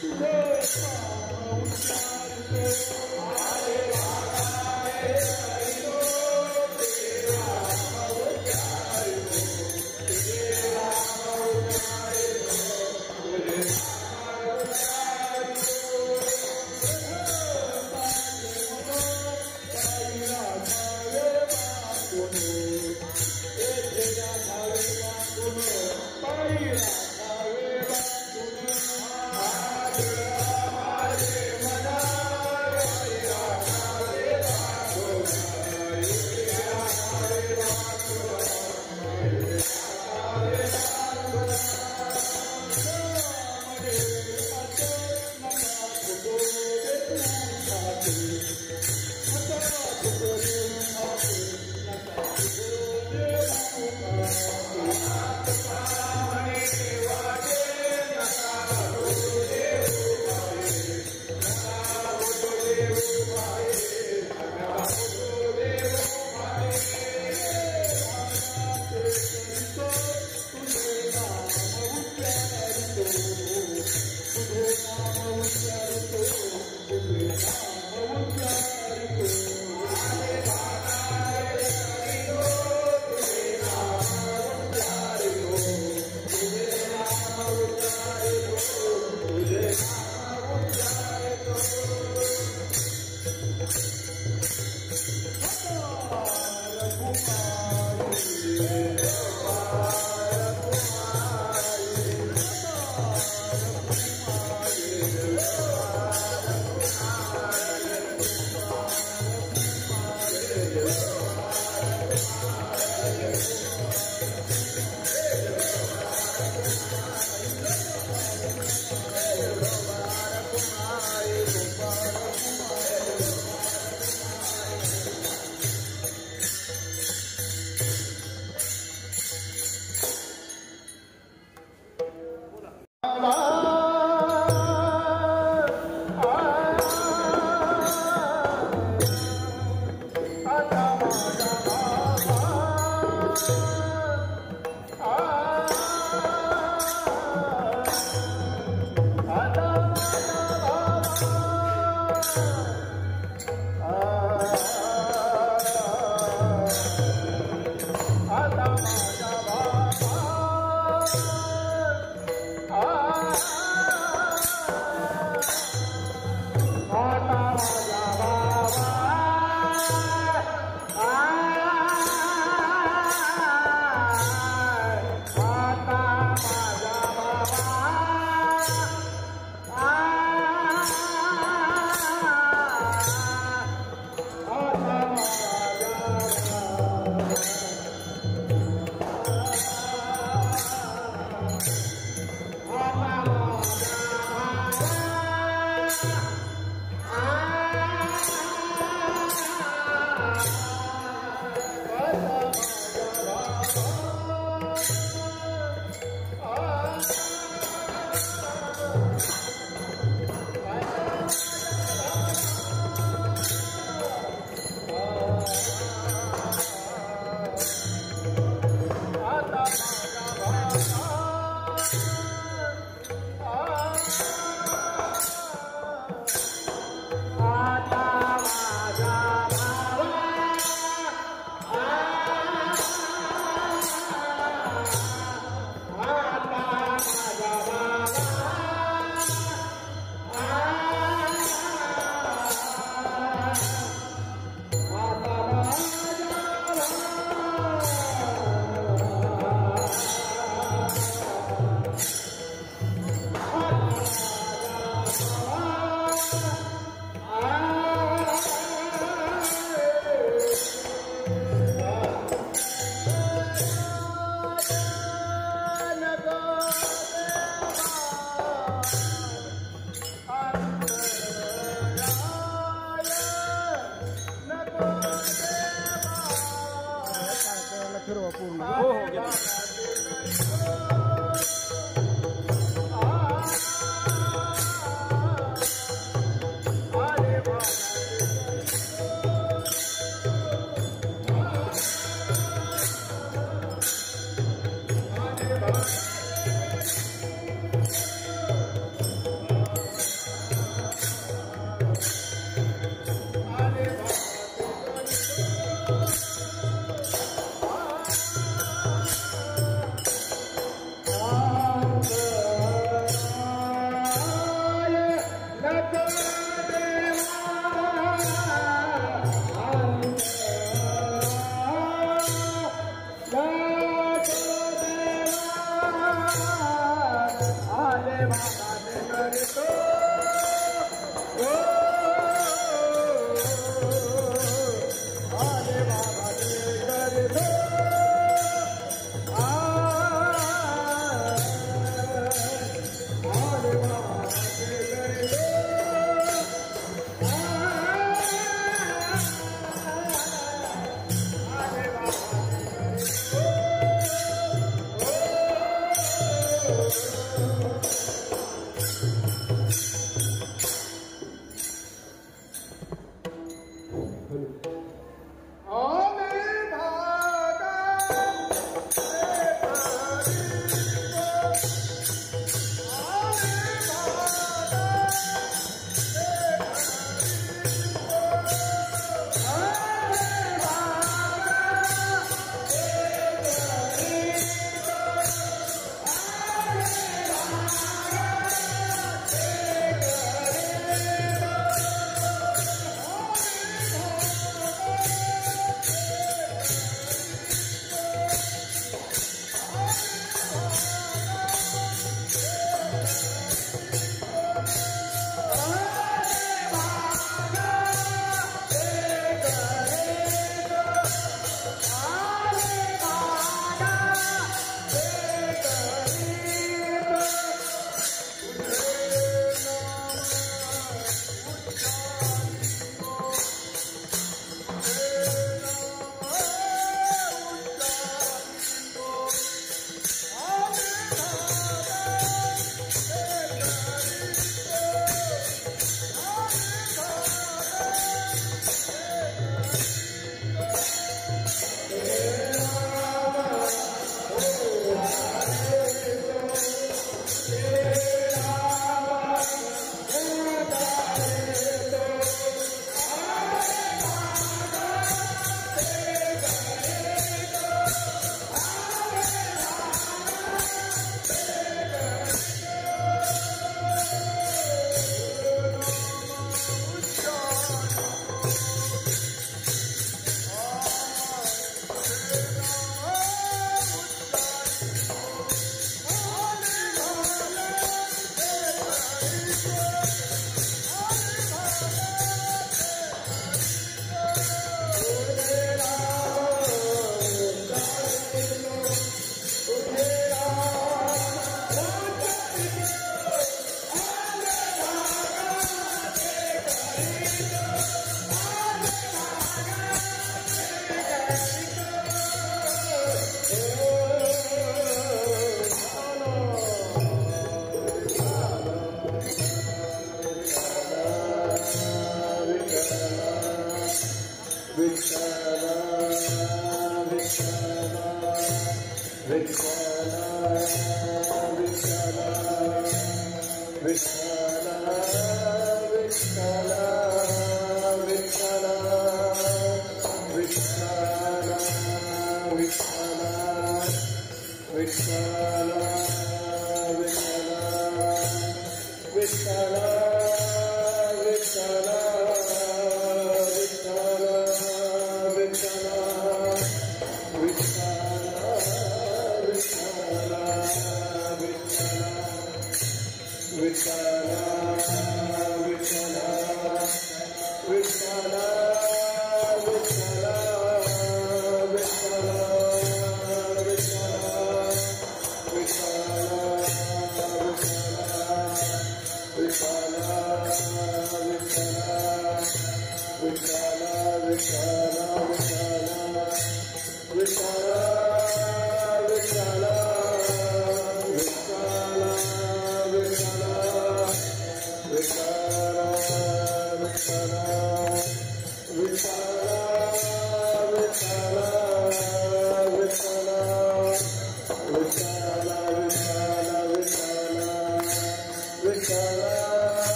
Today,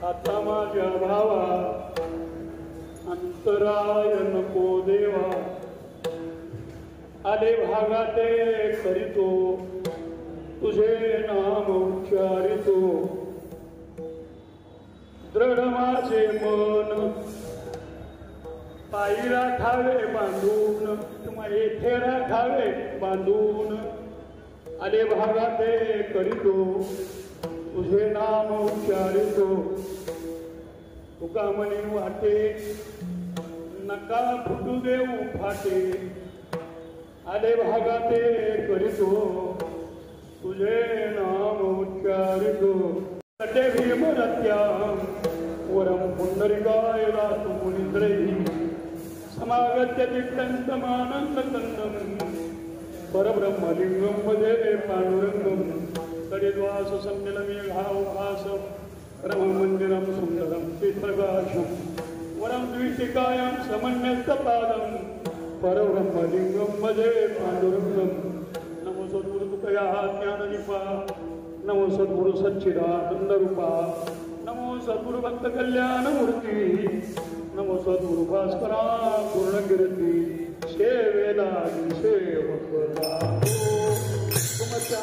आता माझ्या भावा अंतराय नको देवा, आले भागाते करीतो तुझे नाम उच्चारितो, दृढ माझे मन पायी राखावे बांधून, किंवा येथे राखावे बांधून, आले भागाते करीतो तुझे नाम उच्चारितो, तुका म्हणे वाटे नका फुटू देऊ फाटे, आले भागाते करीतो तुझे नाम उच्चारितो, तटे भीमरत्यां वरं पुंडरीकायला मुनींद्रैः समागत्य चित्तन्तमानन्दकन्दं परब्रह्मलिङ्गं भजे पाण्डुरङ्गं, तडिद्वास सम्मिलमेघावभास रममन्दिरं सुन्दरं चित्प्रकाशं वरं द्विषिकायां समन्यस्तपादं परब्रह्मलिङ्गं भजे पाण्डुरङ्गं। नमो सद्गुरु तुकया ज्ञानदीपा, नमो सद्गुरु सच्चिदानन्दरूपा, नमो सद्गुरु भक्त कल्याणमूर्ती, नमो सद्गुरु भास्करा पूर्णकीर्ती, सेवेला सेवकला तुमच्या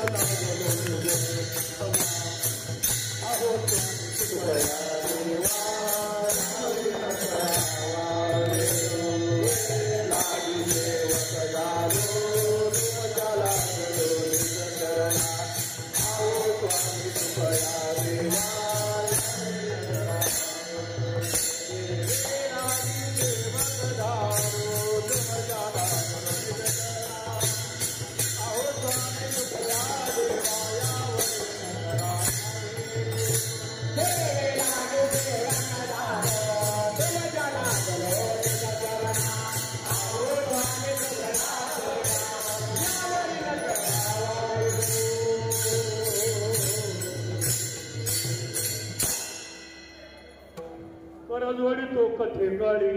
करजोडितो कथे गाडी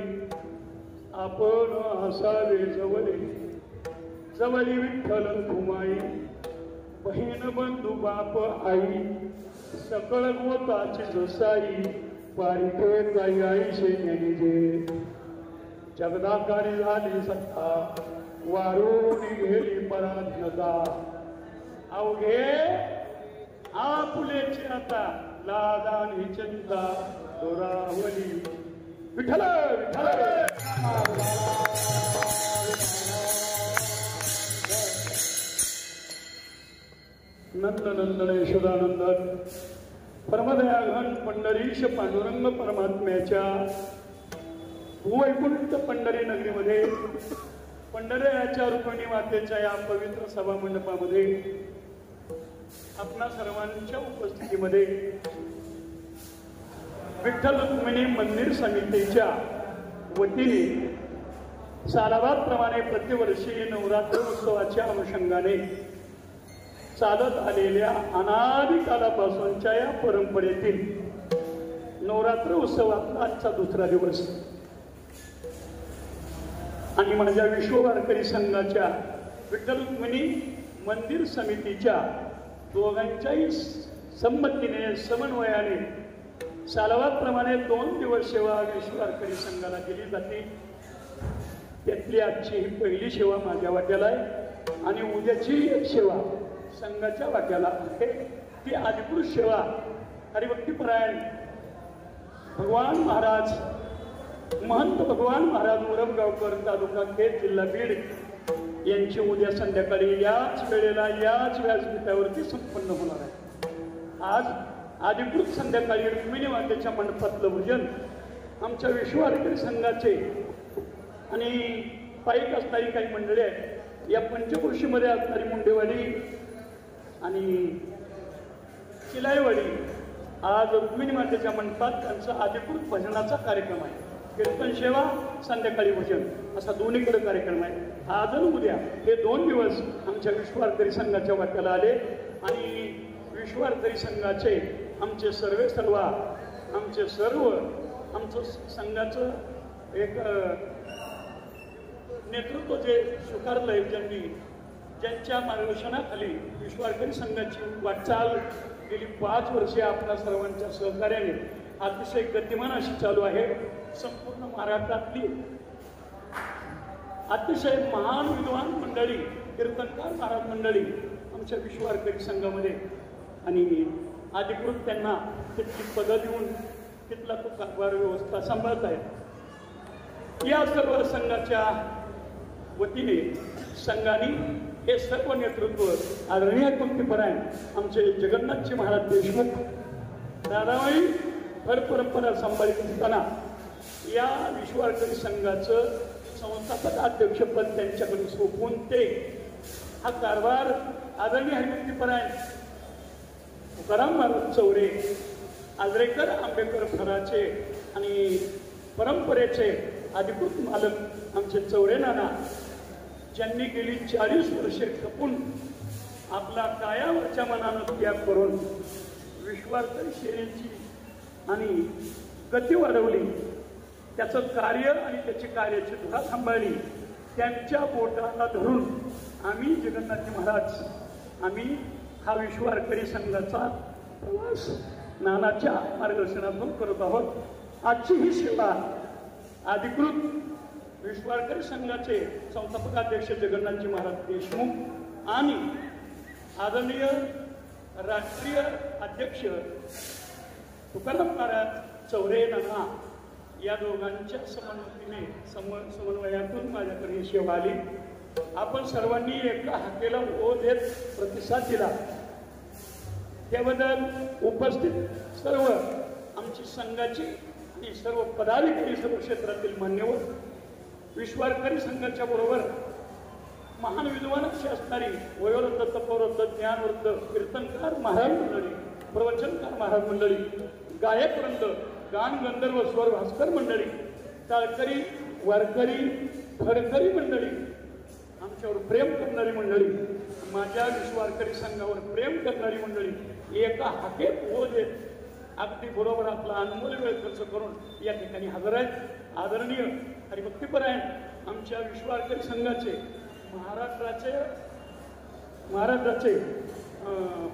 आपण असावे जवळे, जवळी विठ्ठल कुमाई, बहीण बंधू बाप आई, सकळ गोताची जसाई, पारिखे काही आईशे नेजे, जगदाकारी झाली सत्ता वारून गेली पराधीनता, अवघे आपुलेची आता लादानी चिंता दोरावली, विठ्ठल विठ्ठल नंदनंदन यशोदानंदन परमदयाघन पंढरीश पांडुरंग परमात्म्याच्या भूवैकुंठ पंढरी नगरीमध्ये पंढरयाच्या रुक्मिणी मातेच्या या पवित्र सभा मंडपामध्ये आपणा सर्वांच्या उपस्थितीमध्ये विठ्ठल रुक्मिणी मंदिर समितीच्या वतीने सालाबादप्रमाणे प्रतिवर्षी नवरात्र उत्सवाच्या अनुषंगाने चालत आलेल्या अनादी कालापासूनच्या या परंपरेतील नवरात्र उत्सवाचा आजचा दुसरा दिवस आणि माझ्या विश्व वारकरी संघाच्या विठ्ठल रुक्मिणी मंदिर समितीच्या दोघांच्याही संमतीने समन्वयाने सालाबादप्रमाणे 2 दिवस सेवा विश्व वारकरी संघाला दिली जाते। त्यातली आजची ही पहिली सेवा माझ्या वाट्याला आहे आणि उद्याची एक सेवा संघाच्या वाट्याला आहे। ती अधिकृत सेवा हरिभक्तीपरायण भगवान महाराज महंत भगवान महाराज मुरमगावकर तालुका खेड जिल्हा बीड यांची उद्या संध्याकाळी याच वेळेला याच व्यासपीठावरती संपन्न होणार आहे। आज अधिकृत संध्याकाळी रुक्मिणी मातेच्या मंडपातलं भजन आमच्या विश्व वारकरी संघाचे आणि पायीक असणारी काही मंडळी आहेत। या पंचकृषीमध्ये असणारी मुंडेवाडी आणि शिलाईवाडी आज रुक्मिणी मातेच्या मंडपात त्यांचा अधिकृत भजनाचा कार्यक्रम आहे। कीर्तन सेवा संध्याकाळी भजन असा दोन्हीकडे कार्यक्रम आहे। आज आणि उद्या हे 2 दिवस आमच्या विश्व वारकरी संघाच्या वाट्याला आले आणि विश्व वारकरी संघाचे आमचे सर्व आमचे सर्व आमचं संघाचं एक नेतृत्व जे स्वीकारलंय ज्यांच्या मार्गदर्शनाखाली विश्व वारकरी संघाची वाटचाल गेली 5 वर्षे आपल्या सर्वांच्या सहकार्याने अतिशय गतिमान अशी चालू आहे। संपूर्ण महाराष्ट्रातली अतिशय महान विद्वान मंडळी कीर्तनकार महाराज मंडळी आमच्या विश्व वारकरी संघामध्ये आणि अधिकृत त्यांना तिथली पदं देऊन तिथला तो कारभार व्यवस्था सांभाळत आहेत। या सर्व संघाच्या वतीने संघाने हे सर्व नेतृत्व आदरणीय कुंतीपरायण आमचे जगन्नाथजी महाराज देशमुख दादाबाई भर परंपरा सांभाळत असताना या विश्व वारकरी संघाचं संस्थापक अध्यक्षपद त्यांच्याकडे सोपवून ते हा कारभार आदरणीय हरिभक्तीपरायण तुकाराम महाराज चौरे आजरेकर आंबेकर फराचे आणि परंपरेचे अधिकृत मालक आमचे चौरे नाना ज्यांनी गेली 40 वर्षे खपून आपला कायावरच्या मनानं त्याग करून विश्व वारकरी सेनेची आणि गती वाढवली, त्याचं कार्य आणि त्याची कार्याची धुरा सांभाळली। त्यांच्या बोटाला धरून आम्ही जगन्नाथजी महाराज आम्ही हा विश्व वारकरी संघाचा प्रवास नानाच्या मार्गदर्शनातून करत आहोत। आजची ही सेवा अधिकृत विश्व वारकरी संघाचे संस्थापक अध्यक्ष जगन्नाथजी महाराज देशमुख आणि आदरणीय राष्ट्रीय अध्यक्ष तुकाराम महाराज चौरे नाना या दोघांच्या समन्वयातून माझ्याकडे ही सेवा आली। आपण सर्वांनी एका हाकेला ओ देत प्रतिसाद दिला त्याबद्दल उपस्थित सर्व आमची संघाची आणि सर्व पदाधिकारी सर्व क्षेत्रातील मान्यवर विश्व वारकरी संघाच्या बरोबर महान विद्वान अशी असणारी वयोवृद्ध तपवृद्ध ज्ञानवृद्ध कीर्तनकार महाराज मंडळी प्रवचनकार महाराज मंडळी गायकवृंद गान गंधर्व स्वर भास्कर मंडळी टाळकरी वारकरी फडकरी मंडळी आमच्यावर प्रेम करणारी मंडळी माझ्या विश्व वारकरी संघावर प्रेम करणारी मंडळी एका हाकेत हो देत अगदी बरोबर आपला अनमोल वेळ खर्च करून या ठिकाणी हजर आहेत। आदरणीय हरिभक्तीपरायण आमच्या विश्व वारकरी संघाचे महाराष्ट्राचे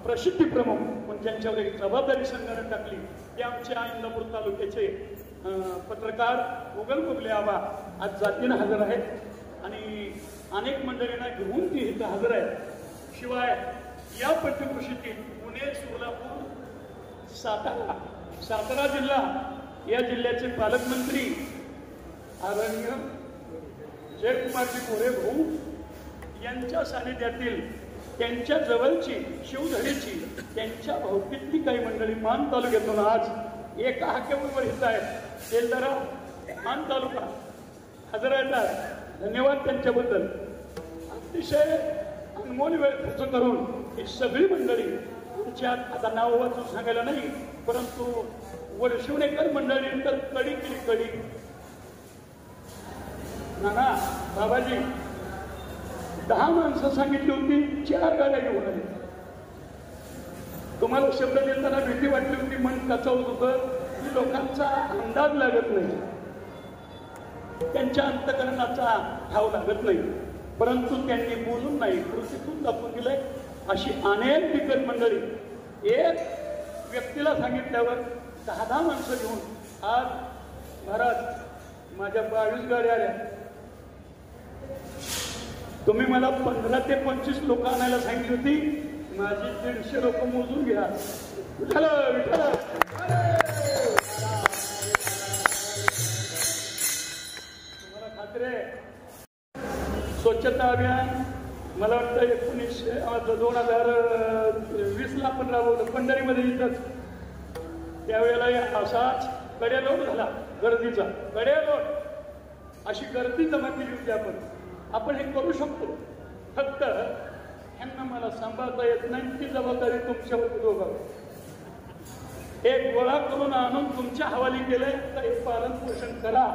प्रसिद्धी प्रमुख पण ज्यांच्यावर एक जबाबदारी संघाने टाकली ते आमच्या इंदापूर तालुक्याचे पत्रकार उगल बगले आबा आज जातीनं हजर आहेत आणि अनेक मंडळींना घेऊन ती इथं हजर आहेत। शिवाय या पंचकृषीतील पुणे सोलापूर सातारा जिल्हा या जिल्ह्याचे पालकमंत्री आदरणीय जयकुमारजी मोरे भाऊ यांच्या सानिध्यातील त्यांच्या जवळची शिवधरीची त्यांच्या भावकीतली काही मंडळी मान तालुक्यातून आज एका हाकेवर हित आहेत. तेलदरा मान तालुका हजर येतात. धन्यवाद त्यांच्याबद्दल. अतिशय अनमोल वेळ खर्च करून ही सगळी मंडळी तुमच्यात आता नाव वाचून सांगायला नाही, परंतु वडशिवणेकर मंडळी तर कडी केली कडी. नाना बाबाजी 10 माणसं सांगितली होती, 4 गाड्या घेऊन आली. तुम्हाला शब्द देताना भीती वाटली होती, मन कचावत होतं की लोकांचा अंदाज लागत नाही, त्यांच्या अंतकरणाचा ठाव लागत नाही, परंतु त्यांनी बोलून नाही कृतीतून दाखवून दिलंय. अशी अनेक दिग्गज मंडळी एक व्यक्तीला सांगितल्यावर 10 माणसं घेऊन आज महाराज माझ्या 22 गाड्या आल्या. तुम्ही मला 15 ते 25 लोक आणायला सांगितली होती, माझी 150 लोक मोजून घ्या. विठ्ठल विठ्ठल. तुम्हाला खात्री आहे स्वच्छता अभियान मला वाटतं 2020ला आपण राबवलं पंढरीमध्ये इथंच. त्यावेळेला असाच कडेलोट झाला गर्दीचा. कडेलोट अशी गर्दी जमा केली होती आपण हे करू शकतो. फक्त ह्यांना मला सांभाळता येत नाही, ती जबाबदारी तुमच्यावर दोघांवर. एक गोळा करून आणून तुमच्या हवाली केलंय तर एक पालन पोषण करा.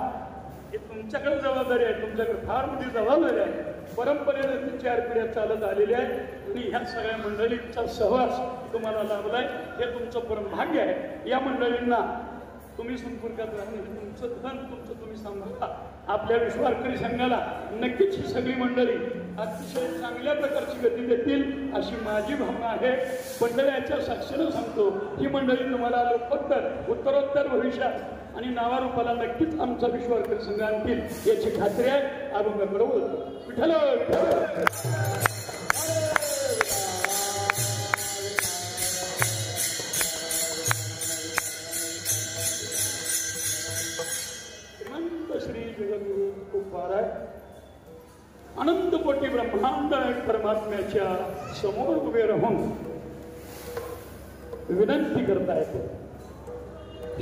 हे तुमच्याकडे जबाबदारी आहे, तुमच्याकडे फार मोठी जबाबदारी आहे. परंपरेने 4 पिढ्या चालत आलेल्या आहेत आणि ह्या सगळ्या मंडळींचा सहवास तुम्हाला लाभलाय, हे तुमचं परम भाग्य आहे. या मंडळींना तुम्ही संपर्कात राहून तुमचं धन तुमचं तुम्ही सांभाळा. आपल्या विश्वारकरी संघाला नक्कीच ही सगळी मंडळी अतिशय चांगल्या प्रकारची गती देतील अशी माझी भावना आहे. मंडळाच्या साक्षीनं सांगतो, ही मंडळी तुम्हाला उत्तरोत्तर भविष्यात आणि नावारूपाला नक्कीच आमचा विश्वारकरी संघ आणतील याची खात्री आहे. अभंगाकडे बोलतो. विठ्ठल विठ्ठल. श्री जगद्गुरु तुकोबाराय अनंत कोटी ब्रह्मांड परमात्म्याच्या समोर उभे राहून विनंती करतायत,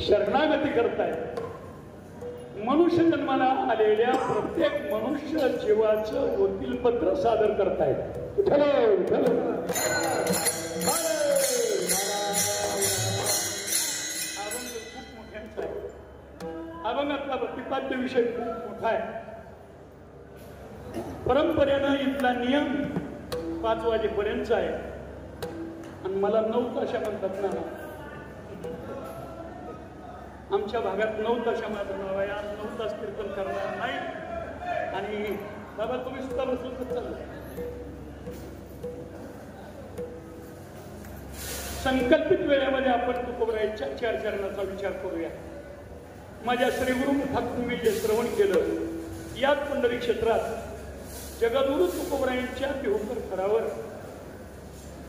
शरणागती करतायत. मनुष्य जन्माला आलेल्या प्रत्येक मनुष्य जीवाचं वकीलपत्र सादर करतायत. विठ्ठल विठ्ठल. अभंग खूप मोठ्यांचा आहे. अभंगातला प्रतिपाद्य विषय खूप मोठा आहे. परंपरेनं इथला नियम 5 वाजेपर्यंतचा आहे आणि मला 9 ताशा म्हणतात ना. आमच्या भागात 9 ताशा माझं नाव आहे. आज 9 तास कीर्तन करणार नाही. आणि बाबा तुम्ही सुद्धा बसून तर चालू. संकल्पित वेळेमध्ये आपण तुकोबरायांच्या 4 चरणाचा विचार करूया. माझ्या श्रीगुरु मुखातून मी जे श्रवण केलं याच पंढरी क्षेत्रात जगद्गुरु तुकोबरायांच्या देहूकर थरावर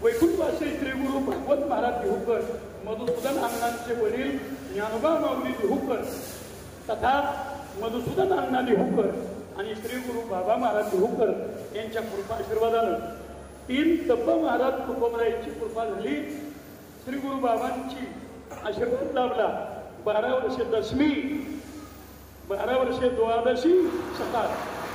वैकुंठवासी श्रीगुरु भागवत महाराज देहूकर, मधुसूदन अण्णांचे वडील ज्ञानोबा माऊली देहूकर तथा मधुसूदन अण्णा देहूकर आणि श्रीगुरु बाबा महाराज देहूकर यांच्या कृपाशीर्वादानं 3 तप महाराज तुकोबरायांची कृपा झाली. श्रीगुरु बाबांची आशीर्वाद लाभला. 12 वर्षे दशमी, 12 वर्षे द्वादशी सकाळ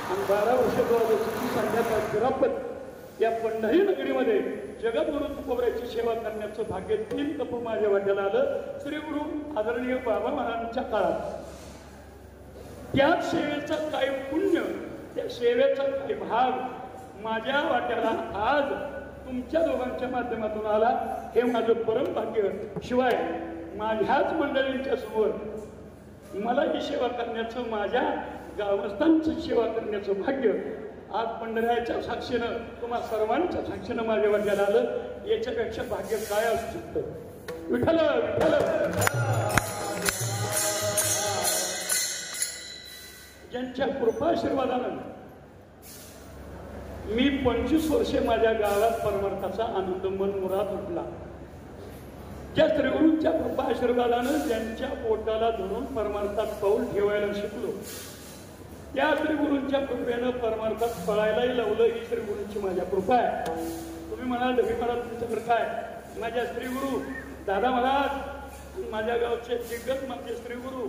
आणि 12 वर्षे द्वादशीची संध्याकाळ शिरापत या पंढरी नगरीमध्ये जगद्गुरु तुकोबरायांची सेवा करण्याचं भाग्य 3 तप माझ्या वाट्याला आलं. श्रीगुरु आदरणीय बाबा महाराजांच्या काळात. त्या सेवेचा काय पुण्य, त्या सेवेचा काय भाग माझ्या वाट्याला आज तुमच्या दोघांच्या माध्यमातून आला, हे माझं परम भाग्य. शिवाय माझ्याच मंडळींच्या समोर मला ही सेवा करण्याचं, माझ्या गावस्थांची सेवा करण्याचं भाग्य आज पंढऱ्याच्या साक्षीनं, तुम्हा सर्वांच्या साक्षीनं माझ्या वाट्याला आलं. याच्यापेक्षा भाग्य काय असू शकतं. विठ्ठल विठ्ठल. ज्यांच्या कृपाशीर्वादानं मी 25 वर्षे माझ्या गावात परमार्थाचा आनंद मनमुराद उठला. ज्या श्रीगुरूंच्या कृपा आशीर्वादानं ज्यांच्या पोटाला धरून परमार्थात पाऊल ठेवायला शिकलो, त्या श्रीगुरूंच्या कृपेनं परमार्थात पळायलाही लावलं. ही श्रीगुरूंची माझ्या कृपा आहे. तुम्ही म्हणाल हे मला तुमच्याकडे काय, माझ्या श्रीगुरु दादा महाराज माझ्या गावचे दिग्गज माझे श्रीगुरु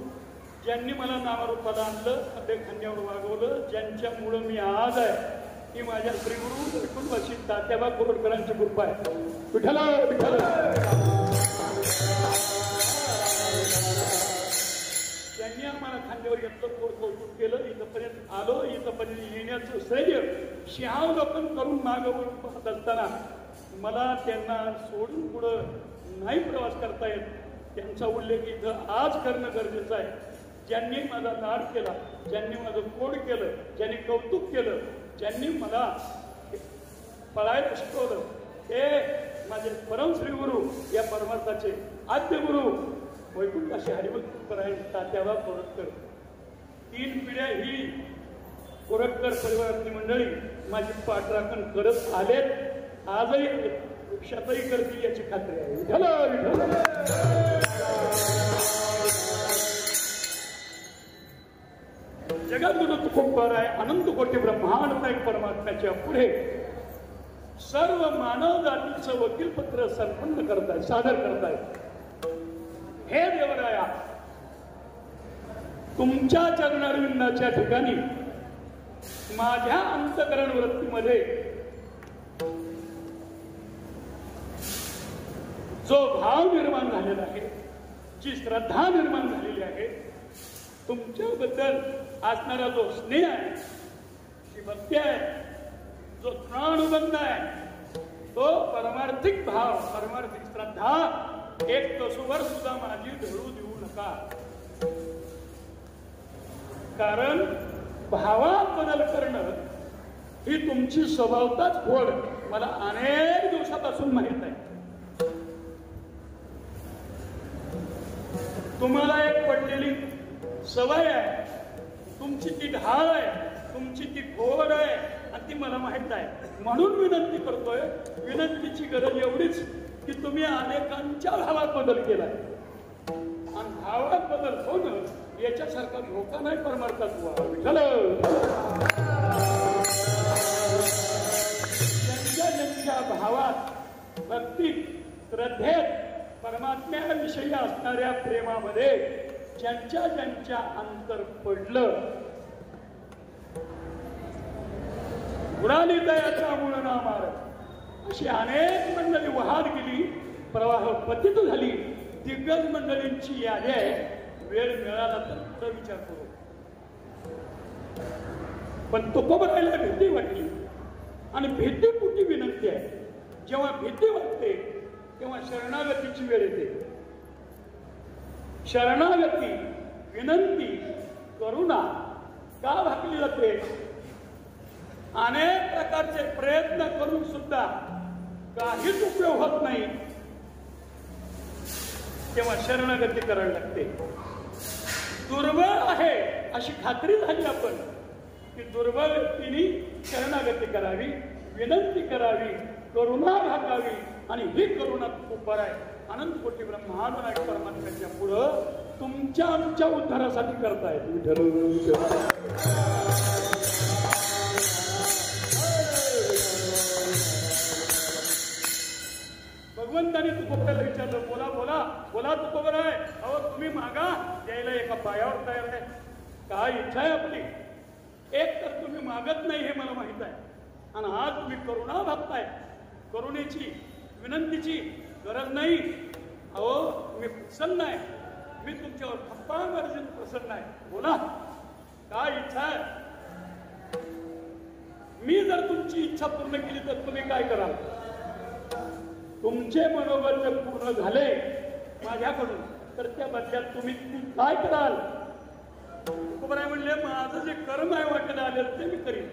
ज्यांनी मला नामरूपाला आणलं, आपल्या खांद्यावर वागवलं, ज्यांच्यामुळं मी आज आहे, ही माझ्या श्रीगुरु वैकुंठवासी तात्याबा कोरटकरांची कृपा आहे. विठ्ठल विठ्ठल. त्यांनी आम्हाला खांद्यावर घेतलं, कौतुक केलं, इथंपर्यंत आलो. इथंपर्यंत येण्याचं श्रेय शहावलोकन करून मागं पाहत असताना मला त्यांना सोडून पुढं नाही प्रवास करता येत. त्यांचा उल्लेख इथं आज करणं गरजेचं आहे. ज्यांनी माझा लाड केला, ज्यांनी माझं कोड केलं, ज्यांनी कौतुक केलं, ज्यांनी मला पळायला शिकवलं, ते माझे परम श्रीगुरु या परमार्थाचे आद्य गुरु वैकुंठवासी हरिभक्तपरायण तात्याबा कोरटकर. 3 पिढ्या ही कोरटकर परिवारातली मंडळी माझी पाठराखण करत आलेत, आजही भविष्यातही करतील याची खात्री आहे. जगद्गुरु तुकोबाराय अनंत कोटी ब्रह्मांड परमात्म्याच्या पुढे सर्व मानव जातीचं वकीलपत्र संपन्न करताय, सादर करताय. हे देवराया, तुमच्या चरणारविंदाच्या ठिकाणी माझ्या अंतकरण वृत्तीमध्ये जो भाव निर्माण झालेला आहे, जी श्रद्धा निर्माण झालेली आहे, तुमच्याबद्दल असणारा जो स्नेह आहे, जी भक्ती आहे, जो प्राणबंध आहे, तो परमार्थिक भाव, परमार्थिक श्रद्धा एक कसोवर सुद्धा माझी ढळू देऊ नका. कारण भावात बदल करणं ही तुमची स्वभावताच खोड मला अनेक दिवसापासून माहित आहे. तुम्हाला एक पडलेली सवय आहे, तुमची ती ढाळ आहे, तुमची ती खोड आहे आणि ती मला माहित आहे. म्हणून विनंती करतोय. विनंतीची गरज एवढीच की तुम्ही अनेकांच्या भावात बदल केलाय आणि भावात बदल होणं याच्यासारखा धोका नाही परमार्थात. ज्यांच्या भावात, भक्तीत, श्रद्धेत, परमात्म्याविषयी असणाऱ्या प्रेमामध्ये ज्यांच्या अंतर पडलं, उडाली दयाचा मूळ नामार, अशी अनेक मंडळी वाहत गेली, प्रवाह पतित झाली. दिग्गज मंडळींची यादी आहे. वेळ मिळाला तर पुढे विचार करू. पण तुकोबारायला भीती वाटली आणि भीतीपोटी विनंती आहे. जेव्हा भीती वाटते तेव्हा शरणागतीची वेळ येते. शरणागती, विनंती, करुणा का भाकली जाते? अनेक प्रकारचे प्रयत्न करून सुद्धा काहीच उपयोग होत नाही, तेव्हा शरणागती करावी लागते. दुर्बळ आहे अशी खात्री झाली आपण की दुर्बळ व्यक्तीने शरणागती करावी, विनंती करावी, करुणा भागावी आणि ही करुणा तुकोबार आहे अनंत कोटी ब्रह्मांड परमात्म्याच्या पुढं तुमच्या आमच्या उद्धारासाठी करतायत. भगवंताने तुकोबाला विचारलं, बोला बोला बोला तुकोबार आहे. अहो तुम्ही मागा, द्यायला एका पायावर तयार आहे. काय इच्छा आहे आपली? एक तर तुम्ही मागत नाही हे मला माहित आहे आणि आज तुम्ही करुणा भागताय. करुणेची, विनंतीची गरज नाही. अहो मी प्रसन्न आहे, मी तुमच्यावर खप्पा गरजेन प्रसन्न आहे. बोला काय इच्छा आहे? मी जर तुमची इच्छा पूर्ण केली तर तुम्ही काय कराल? तुमचे मनोबल जर पूर्ण झाले माझ्याकडून तर त्या बदल्यात तुम्ही काय कराल? तुकोबाराय म्हणले, माझं जे कर्म आहे वाटेला आलेलं ते मी करीन.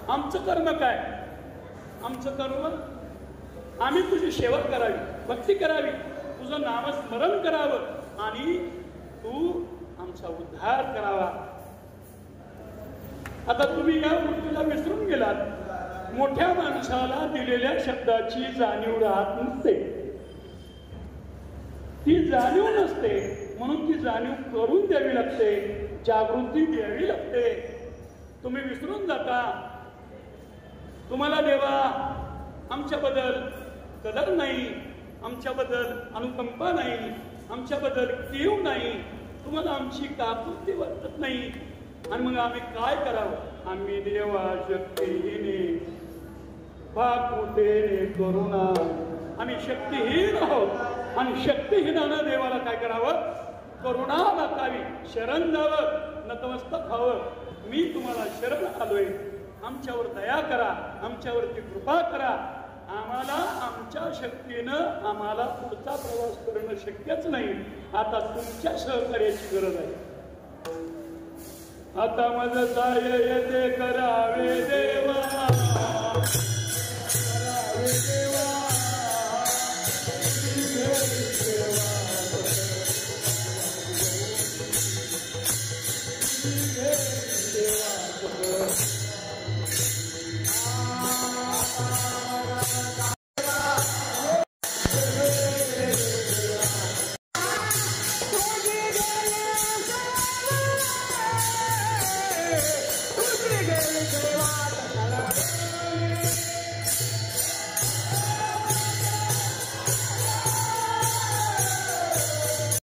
आमचं कर्म काय? आमचं कर्म आम्ही तुझी सेवा करावी, भक्ती करावी, तुझं नामस्मरण करावं आणि तू आमचा उद्धार करावा. आता तुम्ही या मूर्तीला विसरून गेलात. मोठ्या माणसाला दिलेल्या शब्दाची जाणीव राहत नसते, ती जाणीव नसते, म्हणून ती जाणीव करून द्यावी लागते, जागृती द्यावी लागते. तुम्ही विसरून जाता. तुम्हाला देवा आमच्याबद्दल कदर नाही, आमच्याबद्दल अनुकंपा नाही, आमच्याबद्दल कीव नाही, तुम्हाला आमची कापुरती वाटत नाही. आणि मग आम्ही काय करावं? आम्ही देवा शक्तीहीने पाकुतेने करुणा, आम्ही शक्तीहीन आहोत आणि शक्तीहीनानं देवाला काय करावं? करुणा दाखावी, शरण द्यावं, नतमस्तक व्हावं. मी तुम्हाला शरण आलोय, आमच्यावर दया करा, आमच्यावरती कृपा करा. आम्हाला आमच्या शक्तीनं आम्हाला पुढचा प्रवास करणं शक्यच नाही. आता तुमच्या सहकार्याची गरज आहे. आता माझं साय येते करावे देवा.